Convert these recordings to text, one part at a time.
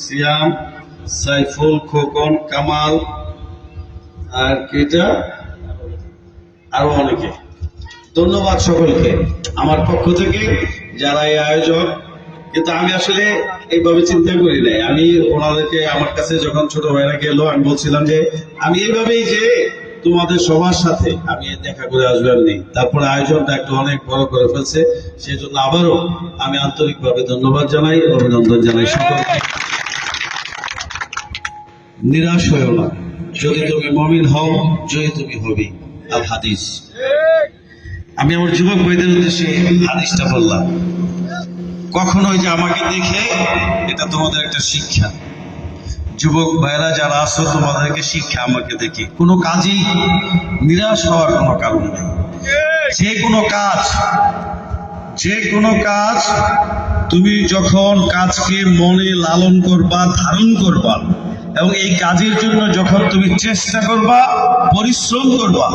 সিয়াম, সাইফুল, খোকন, কামাল আর কেটা আরো অনেকে। ধন্যবাদ সকলকে আমার পক্ষ থেকে যারা এই আয়োজক। কিন্তু আমি আসলে এইভাবে চিন্তা করি নাই। আমি ওনাদেরকে আমার কাছে যখন ছোট ভাইরা গেল আমি বলছিলাম যে আমি এইভাবেই যে তোমাদের সবার সাথে আমি দেখা করে আসবো এমনি। তারপরে আয়োজনটা একটু অনেক বড় করে ফেলছে, সেই জন্য আবারও আমি আন্তরিকভাবে ধন্যবাদ জানাই, অভিনন্দন জানাই সকলকে। নিরাশ হয়েও না, যদি তুমি মুমিন হও জয়ী তুমি হবি। আল হাদিস। আমি আমার যুবক ভাইদের উদ্দেশ্যে হাদিসটা বললাম। কখনো যে আমাকে দেখে, এটা তোমাদের একটা শিক্ষা। যুবক ভাইরা যারা আছো তোমাদেরকে শিক্ষা আমাকে দেখে। কোনো কাজেই নিরাশ হওয়ার কোনো কারণ নেই। যে কোনো কাজ তুমি যখন কাজকে মনে লালন করবা, ধারণ করবা, এবং এই কাজের জন্য যখন তুমি চেষ্টা করবা, পরিশ্রম করবা,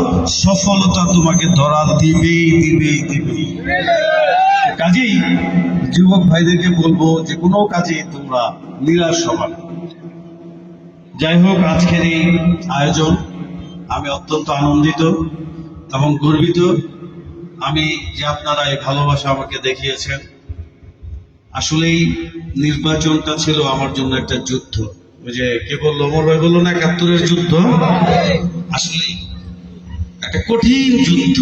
সফলতা তোমাকে ধরা দিবেই। কাজেই যুবক ভাইদেরকে বলবো যে কোনো কাজে তোমরা নিরাশ হবা না। যাই হোক, আজকের এই আয়োজন আমি অত্যন্ত আনন্দিত এবং গর্বিত। আমি যে আপনারা এই ভালোবাসা আমাকে দেখিয়েছেন। আসলেই নির্বাচনটা ছিল আমার জন্য একটা যুদ্ধ। ওই যে কে বললো, ওমর ভাই বললো না ৭১-এর যুদ্ধ। আসলেই একটা কঠিন যুদ্ধ।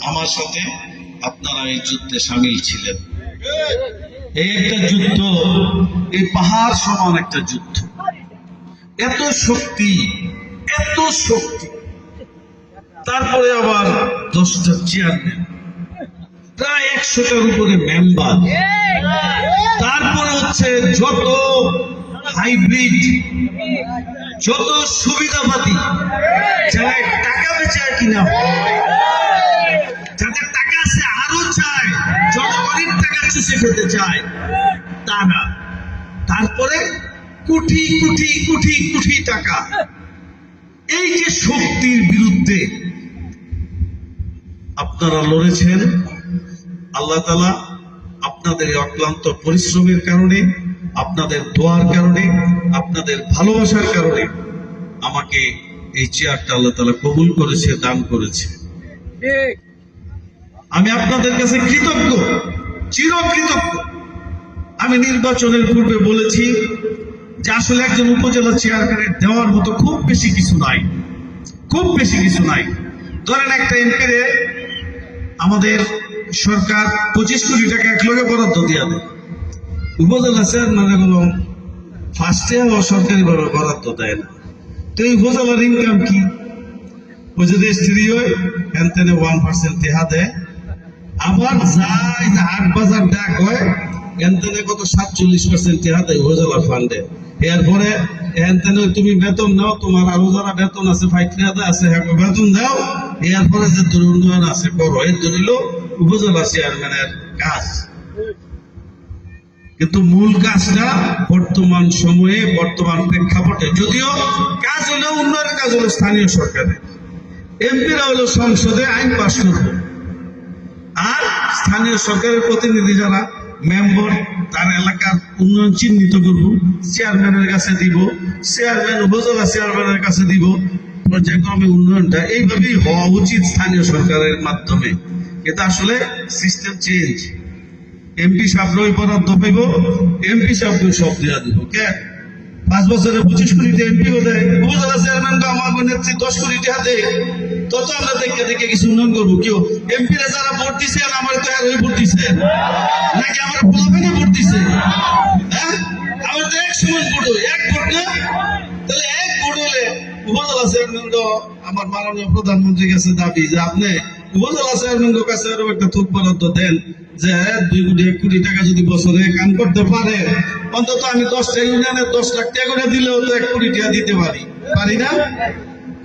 আমার সাথে আপনারা এই যুদ্ধে সামিল ছিলেন। এই একটা যুদ্ধ, এই পাহাড় সমান একটা যুদ্ধ। এত শক্তি, তারপরে আবার 10টা চেয়ারম্যান, প্রায় 100টার উপরে মেম্বার, তারপরে হচ্ছে যত হাইব্রিড, যত সুবিধাবাদী, যারা টাকা বেচে কিনা, যাদের টাকা আছে আরো চায়, জনগণের টাকা চুষে খেতে চায় তারা, তারপরে কোটি টাকা। এই যে শক্তির বিরুদ্ধে আপনারা লড়েছেন, আল্লাহ তাআলা আপনাদের অক্লান্ত পরিশ্রমের কারণে, আপনাদের দোয়ার কারণে, আপনাদের ভালোবাসার কারণে আমাকে এই চেয়ারটা আল্লাহ তাআলা কবুল করেছে, দান করেছে। আমি আপনাদের কাছে কৃতজ্ঞ, চিরকৃতজ্ঞ। আমি নির্বাচনের পূর্বে বলেছি যে আসলে একজন উপজেলা চেয়ারম্যানের দেওয়ার মতো খুব বেশি কিছু নাই। ধরেন একটা এমপিরে আমাদের সরকার 25 কোটি টাকা একলগে বরাদ্দ দিয়ে দেয়। উপজেলা চেয়ারম্যান এগুলো ফার্স্টে সরকারি ভাবে বরাদ্দ দেয় না। তো এই উপজেলার ইনকাম কি? ওই যে রেজিস্ট্রি হয় এনতেনে 1% তেহা দেয়। আবার যায় যে হাট বাজার ডাক হয় এনতেনে কত 47% তেহা দেয় উপজেলা ফান্ডে। এরপরে এনতেনে তুমি বেতন নাও, তোমার আরো যারা বেতন আছে, ফাইকরিয়াতে আছে, বেতন দাও। এরপরে যে উন্নয়ন আছে করো। এর ধরিল উপজেলা চেয়ারম্যানের কাজ। কিন্তু মূল কাজটা বর্তমান সময়ে, বর্তমান প্রেক্ষাপটে, যদিও কাজ হলো উন্নয়নের কাজ হলো স্থানীয় সরকারের, এমপিরা হলো সংসদে আইন পাস করবে, আর স্থানীয় সরকারের প্রতিনিধি যারা মেম্বার, তার এলাকার উন্নয়ন চিহ্নিত করব, চেয়ারম্যানের কাছে দিব, চেয়ারম্যান উপজেলা চেয়ারম্যানের কাছে দিব। পর্যায়ক্রমে উন্নয়নটা এইভাবেই হওয়া উচিত স্থানীয় সরকারের মাধ্যমে। কিন্তু আসলে সিস্টেম চেঞ্জ। এমপি সাহেবরাই বরাদ্দ পাইব, এমপি সাহেব সব দেওয়া দিব। কে 5 বছরে 25 কোটি এমপি দেয়, উপজেলা চেয়ারম্যান তো আমার নেত্রী 10 কোটি টাকা দেয়। তত আমরা দেখে কিছু উন্নয়ন করবো। কেউ এমপিরা যারা ভোট দিচ্ছে আমার তো আর ভোট দিচ্ছে নাকি আমার পোলাপেনে ভোট দিচ্ছে? হ্যাঁ, আমার তো এক সমান ভোট হয়, এক ভোট না। তাহলে এক ভোট হলে উপজেলা চেয়ারম্যান তো আমার মাননীয় প্রধানমন্ত্রীর কাছে দাবি যে আপনি উপজেলা চেয়ারম্যান কাছে আরো একটা থোক বরাদ্দ দেন, যে 2 কোটি 1 কোটি টাকা যদি বছরে কাম করতে পারে, অন্তত আমি 10টা ইউনিয়নে 10 লাখ টাকা করে দিলেও তো 1 কোটি টাকা দিতে পারি না?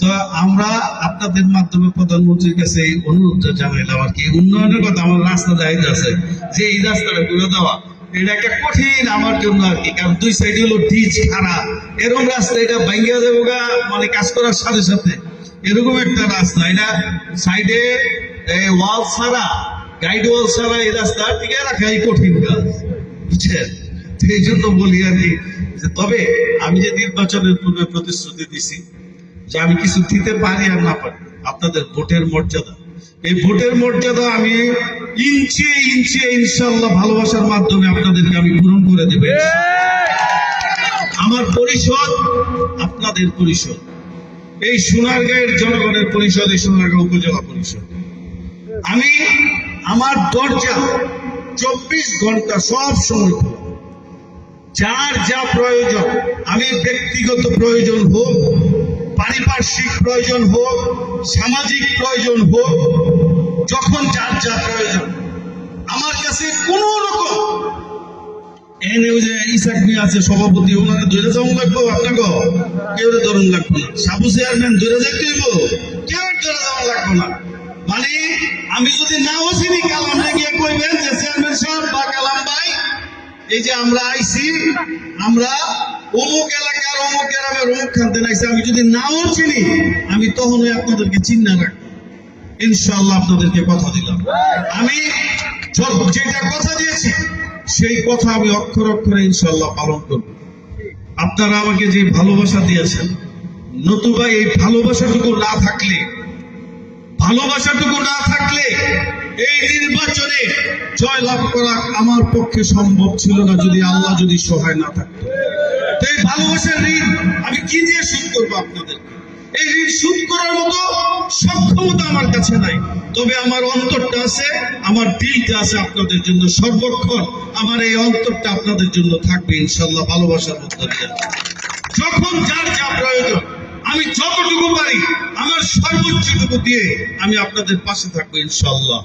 তো আমরা আপনাদের মাধ্যমে প্রধানমন্ত্রীর কাছে এই অনুরোধটা জানাইলাম আর কি। উন্নয়নের কথা আমার রাস্তা যাইতে আছে, যে এই রাস্তাটা করে দেওয়া এটা একটা কঠিন আমার জন্য আর কি। কারণ 2 সাইডে হলো ডিচ খারাপ, এরকম রাস্তা এটা ভাঙ্গিয়া যাবো মানে কাজ করার সাথে সাথে। এরকম একটা রাস্তা, এটা সাইডে ওয়াল ছাড়া, গাইড ওয়াল ছাড়া এই রাস্তা টিকে রাখাই কঠিন কাজ, বুঝছেন? এই জন্য বলি আর কি, যে তবে আমি যে নির্বাচনের পূর্বে প্রতিশ্রুতি দিছি যে আমি কিছু দিতে পারি আর না পারি, আপনাদের ভোটের মর্যাদা, এই ভোটের মর্যাদা আমি ইঞ্চি ইঞ্চি ইনশাল্লাহ ভালোবাসার মাধ্যমে আপনাদেরকে আমি পূরণ করে দেব। আমার পরিষদ আপনাদের পরিষদ, এই সোনারগাঁয়ের জনগণের পরিষদ, এই সোনারগাঁও উপজেলা পরিষদ। আমি আমার দরজা 24 ঘন্টা সব সময় খোলা। যার যা প্রয়োজন, আমি ব্যক্তিগত প্রয়োজন হোক, পারিপার্শ্বিক প্রয়োজন হোক, সামাজিক প্রয়োজন হোক, যখন যার যা প্রয়োজন আমার কাছে কোন রকম এনে ওই যে ইসাক নিয়ে আছে সভাপতি, ওনাকে ধরে যাওয়া লাগবো, আপনাকে কেউ ধরুন লাগবো না, সাবু চেয়ারম্যান ধরে যাইতে হইব, কেউ ধরে যাওয়া লাগবো না। মানে আমি যদি নাও চিনি, কালাম গিয়ে কইবেন যে চেয়ারম্যান সাহেব বা কালাম ভাই, এই যে আমরা আইছি, আমরা অমুক এলাকার অমুক গ্রামের অমুক খানতে আইছি, আমি যদি নাও চিনি আমি তখনই আপনাদেরকে চিন্তা রাখবো। ইনশাআল্লাহ আপনাদেরকে কথা দিলাম, আমি যেটা কথা দিয়েছি সেই কথা আমি অক্ষর অক্ষরে ইনশাআল্লাহ পালন করব। আপনারা আমাকে যে ভালোবাসা দিয়েছেন, নতুবা এই ভালোবাসাটুকু না থাকলে এই নির্বাচনে জয়লাভ করা আমার পক্ষে সম্ভব ছিল না, যদি আল্লাহ যদি সহায় না থাকতো। তো এই ভালোবাসার ঋণ আমি কি দিয়ে শোধ করবো আপনাদের? এই ঋণ শোধ করার মতো সক্ষমতা আমার কাছে নাই, তবে আমার অন্তরটা আছে, আমার দিলটা আছে আপনাদের জন্য। সর্বক্ষণ আমার এই অন্তরটা আপনাদের জন্য থাকবে ইনশাআল্লাহ, ভালোবাসার মধ্যে দিয়ে। যখন যার যা প্রয়োজন আমি যতটুকু পারি আমার সর্বোচ্চটুকু দিয়ে আমি আপনাদের পাশে থাকবো ইনশাআল্লাহ।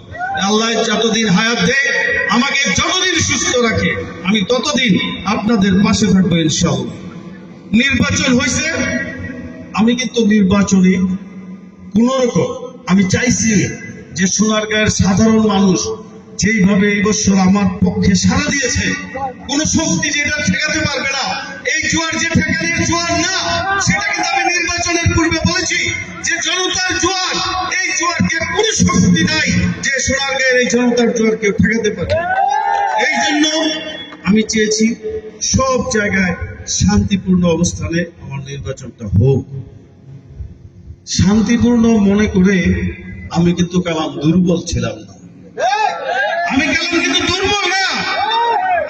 আল্লাহ যতদিন হায়াত দেয়, আমাকে যতদিন সুস্থ রাখে, আমি ততদিন আপনাদের পাশে থাকবো ইনশাআল্লাহ। নির্বাচন হয়েছে, আমি কিন্তু নির্বাচনে কোন রকম আমি চাইছি যে সোনারগাঁয়ের সাধারণ মানুষ যেইভাবে এই বছর আমার পক্ষে সাড়া দিয়েছে, কোন শক্তি যেটা ঠেকাতে পারবে না। এই জোয়ার যে ঠেকানোর জোয়ার না, সেটা কিন্তু আমি নির্বাচনের পূর্বে বলেছি যে জনতার জোয়ার, এই জোয়ারকে কোন শক্তি নাই যে সোনারগাঁয়ের এই জনতার জোয়ারকে ঠেকাতে পারে। এই জন্য আমি চেয়েছি সব জায়গায় শান্তিপূর্ণ অবস্থানে আমার নির্বাচনটা হোক। শান্তিপূর্ণ মনে করে আমি কিন্তু কালাম দুর্বল ছিলাম না, আমি কালাম কিন্তু দুর্বল না,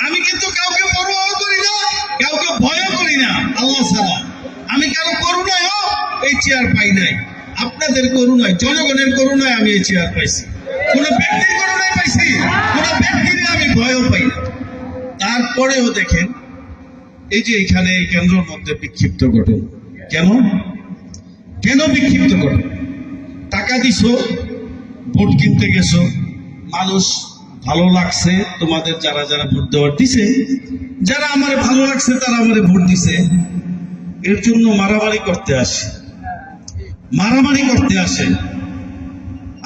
আমি কিন্তু কাউকে পরোয়া করি না, কাউকে ভয় করি না আল্লাহ ছাড়া। আমি কারো করুণায়ও এই চেয়ার পাই নাই, আপনাদের করুণায়, জনগণের করুণায় আমি এই চেয়ার পাইছি। কোন ব্যক্তির করুণায় পাইছি, কোন ব্যক্তির আমি ভয়ও পাই না। তারপরেও দেখেন এই যে এখানে এই কেন্দ্রের মধ্যে বিক্ষিপ্ত ঘটনা, কেন বিক্ষিপ্ত ঘটনা? টাকা দিছো, ভোট কিনতে গেছো, মানুষ ভালো লাগছে তোমাদের, যারা যারা ভোট দেওয়ার দিছে, যারা আমার ভালো লাগছে তারা আমারে ভোট দিছে, এর জন্য মারামারি করতে আসে।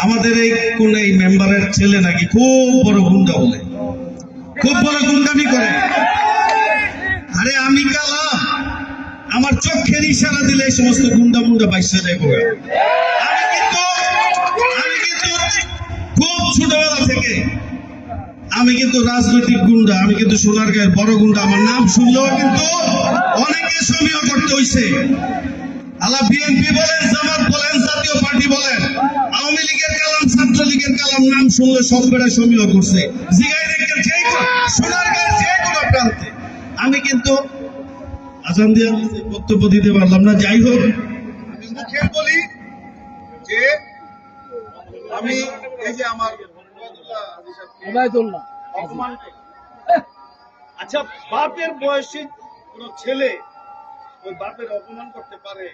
আমাদের এই কোন এই মেম্বারের ছেলে নাকি খুব বড় গুন্ডা বলে, খুব বড় গুন্ডামি করে। আরে আমি কালাম, আমার চোখের ইশারা দিলে এই সমস্ত গুন্ডা বাইসা যায়। আমি কিন্তু খুব ছোটবেলা থেকে আমি কিন্তু রাজনৈতিক গুন্ডা, আমি কিন্তু সোনারগাঁয়ের বড় গুন্ডা। আমার নাম শুনলেও কিন্তু অনেকে সমীহ করতে হইছে। আল্লাহ বিএনপি বলেন, জামাত বলেন, জাতীয় পার্টি বলেন, আওয়ামী লীগের কালাম, ছাত্রলীগের কালাম, নাম শুনলে সব বেড়া সমীহ করছে। জিগাই দেখেন সোনারগাঁয়ের যে কোনো প্রান্তে। আমি কিন্তু আজান দিয়ে বক্তব্য দিতে পারলাম না। যাই হোক, আমি মুখে বলি যে আমি এই যে আমার অপমান, আচ্ছা বাপের বয়সী কোন ছেলে ওই বাপের অপমান করতে পারে?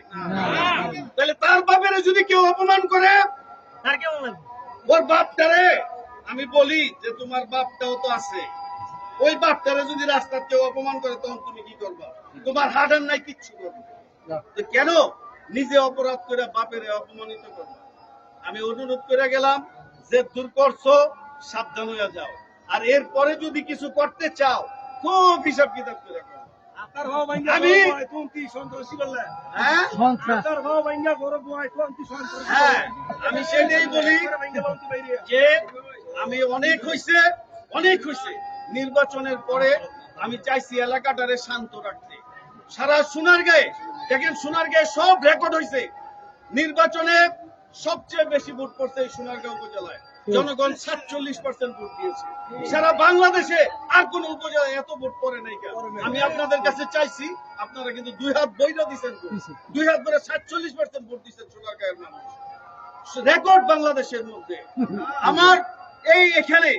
তাহলে তার বাপের যদি কেউ অপমান করে, তার কেমন লাগবে? ওর বাপটারে আমি বলি যে তোমার বাপটাও তো আছে, ওই বাপটারে যদি রাস্তার কেউ অপমান করে তখন তুমি কি করবা? তোমার হাডার নাই, কিচ্ছু করবে কেন? নিজে অপরাধ করে বাপের অপমানিত করবে। আমি অনুরোধ করে গেলাম যে দূর করছো, সাবধান হয়ে যাও, আর এরপরে যদি কিছু করতে চাও খুব হিসাব কিতাব করে করো। আমি সেটাই বলি যে আমি অনেক হয়েছে নির্বাচনের পরে আমি চাইছি এলাকাটারে শান্ত রাখতে। সারা সোনারগাঁয়ে দেখেন, সোনারগাঁয়ে সব রেকর্ড হয়েছে। নির্বাচনে সবচেয়ে বেশি ভোট পড়ছে এই সোনারগাঁও উপজেলায়, জনগণ 47% ভোট দিয়েছে। সারা বাংলাদেশে আর কোন উপজেলায় এত ভোট পড়ে নাই। আমি আপনাদের কাছে চাইছি, আপনারা কিন্তু দুই হাত বইটা দিচ্ছেন, দুই হাত ধরে 47% ভোট দিচ্ছেন সোনারগাঁয়ের মানুষ, রেকর্ড বাংলাদেশের মধ্যে। আমার এখানে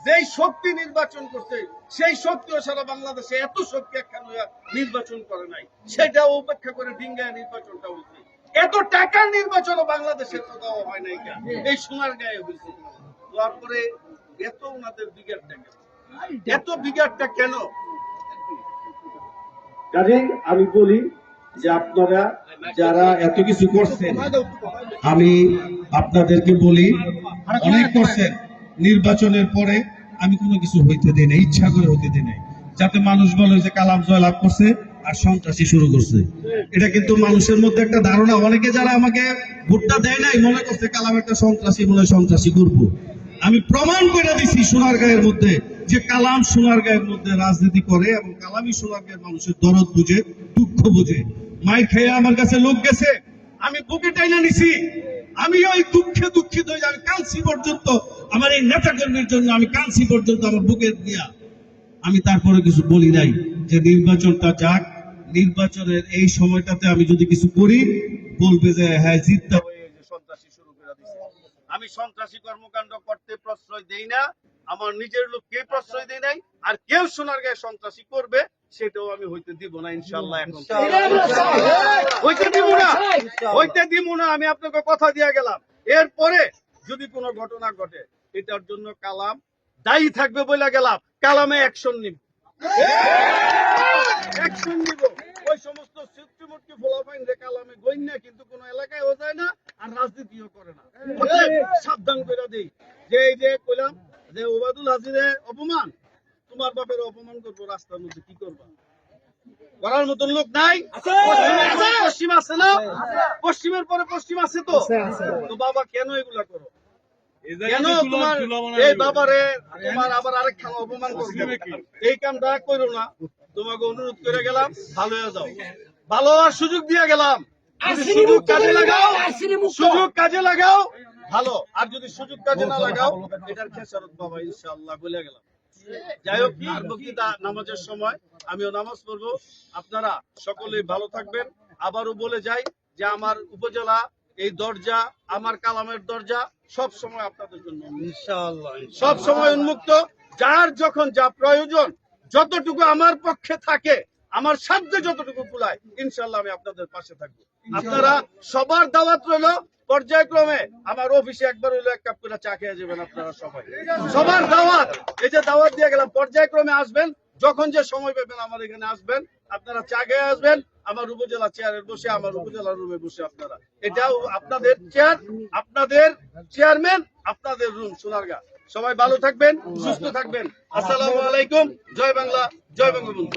যেই শক্তি নির্বাচন করছে, সেই শক্তিও সারা বাংলাদেশে এত শক্তি একখানে নির্বাচন করে নাই, সেটাও উপেক্ষা করে ডিঙ্গায় নির্বাচনটা হয়েছে। এত টাকার নির্বাচনও বাংলাদেশের তো দেওয়া হয় নাই, এই সোনারগাঁয়ে হয়েছে। তারপরে এত ওনাদের বিঘারটা কেন, এত বিঘারটা কেন? কাজে আমি বলি যে আপনারা যারা এত কিছু করছেন, আমি আপনাদেরকে বলি অনেক করছেন। নির্বাচনের পরে আমি কোনো কিছু হইতে দিই না, ইচ্ছা করে হইতে দিই নাই, যাতে মানুষ বলে যে কালাম জয়লাভ করছে আর সন্ত্রাসী শুরু করছে। এটা কিন্তু মানুষের মধ্যে একটা ধারণা, অনেকে যারা আমাকে ভোটটা দেয় নাই মনে করছে কালাম একটা সন্ত্রাসী, বলে সন্ত্রাসী করবো। আমি প্রমাণ করে দিছি সোনারগাঁয়ের মধ্যে যে কালাম সোনারগাঁয়ের মধ্যে রাজনীতি করে, এবং কালামই সোনারগাঁয়ের মানুষের দরদ বুঝে, দুঃখ বুঝে। মাই খেয়ে আমার কাছে লোক গেছে, আমি বুকে টাইনা নিছি। আমি ওই দুঃখে দুঃখিত হয়ে আমি কালসি পর্যন্ত, আমার এই নেতাকর্মীর জন্য আমি কালসি পর্যন্ত আমার বুকের দিয়া, আমি তারপরে কিছু বলি নাই যে নির্বাচনটা যাক, নির্বাচনের এই সময়টাতে আমি যদি কিছু করি বলবে যে হ্যাঁ জিততে হবে। সন্ত্রাসী শুরু করে দিছে। আমি সন্ত্রাসী কর্মকাণ্ড করতে প্রশ্রয় দেই না, আমার নিজের লোককে প্রশ্রয় দেই নাই, আর কেউ সোনারগাঁয়ে সন্ত্রাসী করবে সেটাও আমি হইতে দিব না, ইনশাআল্লাহ। এখন হইতে দিব না, হইতে দিব না, আমি আপনাকে কথা দিয়ে গেলাম। এরপরে যদি কোনো ঘটনা ঘটে, এটার জন্য কালাম দায়ী থাকবে বলে গেলাম, কালামে অ্যাকশন নিব, অ্যাকশন নিব। ওই সমস্ত সিস্টেমকে ফলাফাইন রে কালামে গইন্যা কিন্তু কোন এলাকায় ও যায় না, আর রাজনীতিও করে না। সাবধান করে দেই যে এই যে কইলাম যে ওবায়দুল হাজিরে অপমান, তোমার বাপের অপমান করবো রাস্তার মধ্যে, কি করবা? করার মতন লোক নাই? পশ্চিম আছে না? পশ্চিমের পরে পশ্চিম আছে তো। তো বাবা কেন এগুলা করো? কেন তোমার এই বাবারে তোমার আবার আরেকখান অপমান করবে? এই কামটা করো না, তোমাকে অনুরোধ করে গেলাম, ভালো হয়ে যাও। ভালো হওয়ার সুযোগ দিয়ে গেলাম, সুযোগ কাজে লাগাও, সুযোগ কাজে লাগাও ভালো। আর যদি সুযোগ কাজে না লাগাও, এটার খেসারত বাবা ইনশাআল্লাহ বলে গেলাম। যাই হোক, আর বক্তৃতা নামাজের সময় আমিও নামাজ পড়বো। আপনারা সকলেই ভালো থাকবেন। আবারও বলে যাই যে আমার উপজেলা এই দরজা, আমার কালামের দরজা সব সময় আপনাদের জন্য ইনশাআল্লাহ সব সময় উন্মুক্ত। যার যখন যা প্রয়োজন, যতটুকু আমার পক্ষে থাকে, আমার সাধ্যে যতটুকু কুলায়, ইনশাআল্লাহ আমি আপনাদের পাশে থাকবো। আপনারা সবার দাওয়াত রইল, পর্যায়ক্রমে আমার অফিসে একবার হইলো এক কাপ করে চা খেয়ে যাবেন। আপনারা সবাই সবার দাওয়াত, এই যে দাওয়াত দিয়ে গেলাম, পর্যায়ক্রমে আসবেন, যখন যে সময় পাবেন আমার এখানে আসবেন, আপনারা চা খেয়ে আসবেন। আমার উপজেলা চেয়ারে বসে, আমার উপজেলা রুমে বসে আপনারা, এটাও আপনাদের চেয়ার, আপনাদের চেয়ারম্যান, আপনাদের রুম সোনারগাঁ। সবাই ভালো থাকবেন, সুস্থ থাকবেন। আসসালামু আলাইকুম। জয় বাংলা, জয় বঙ্গবন্ধু।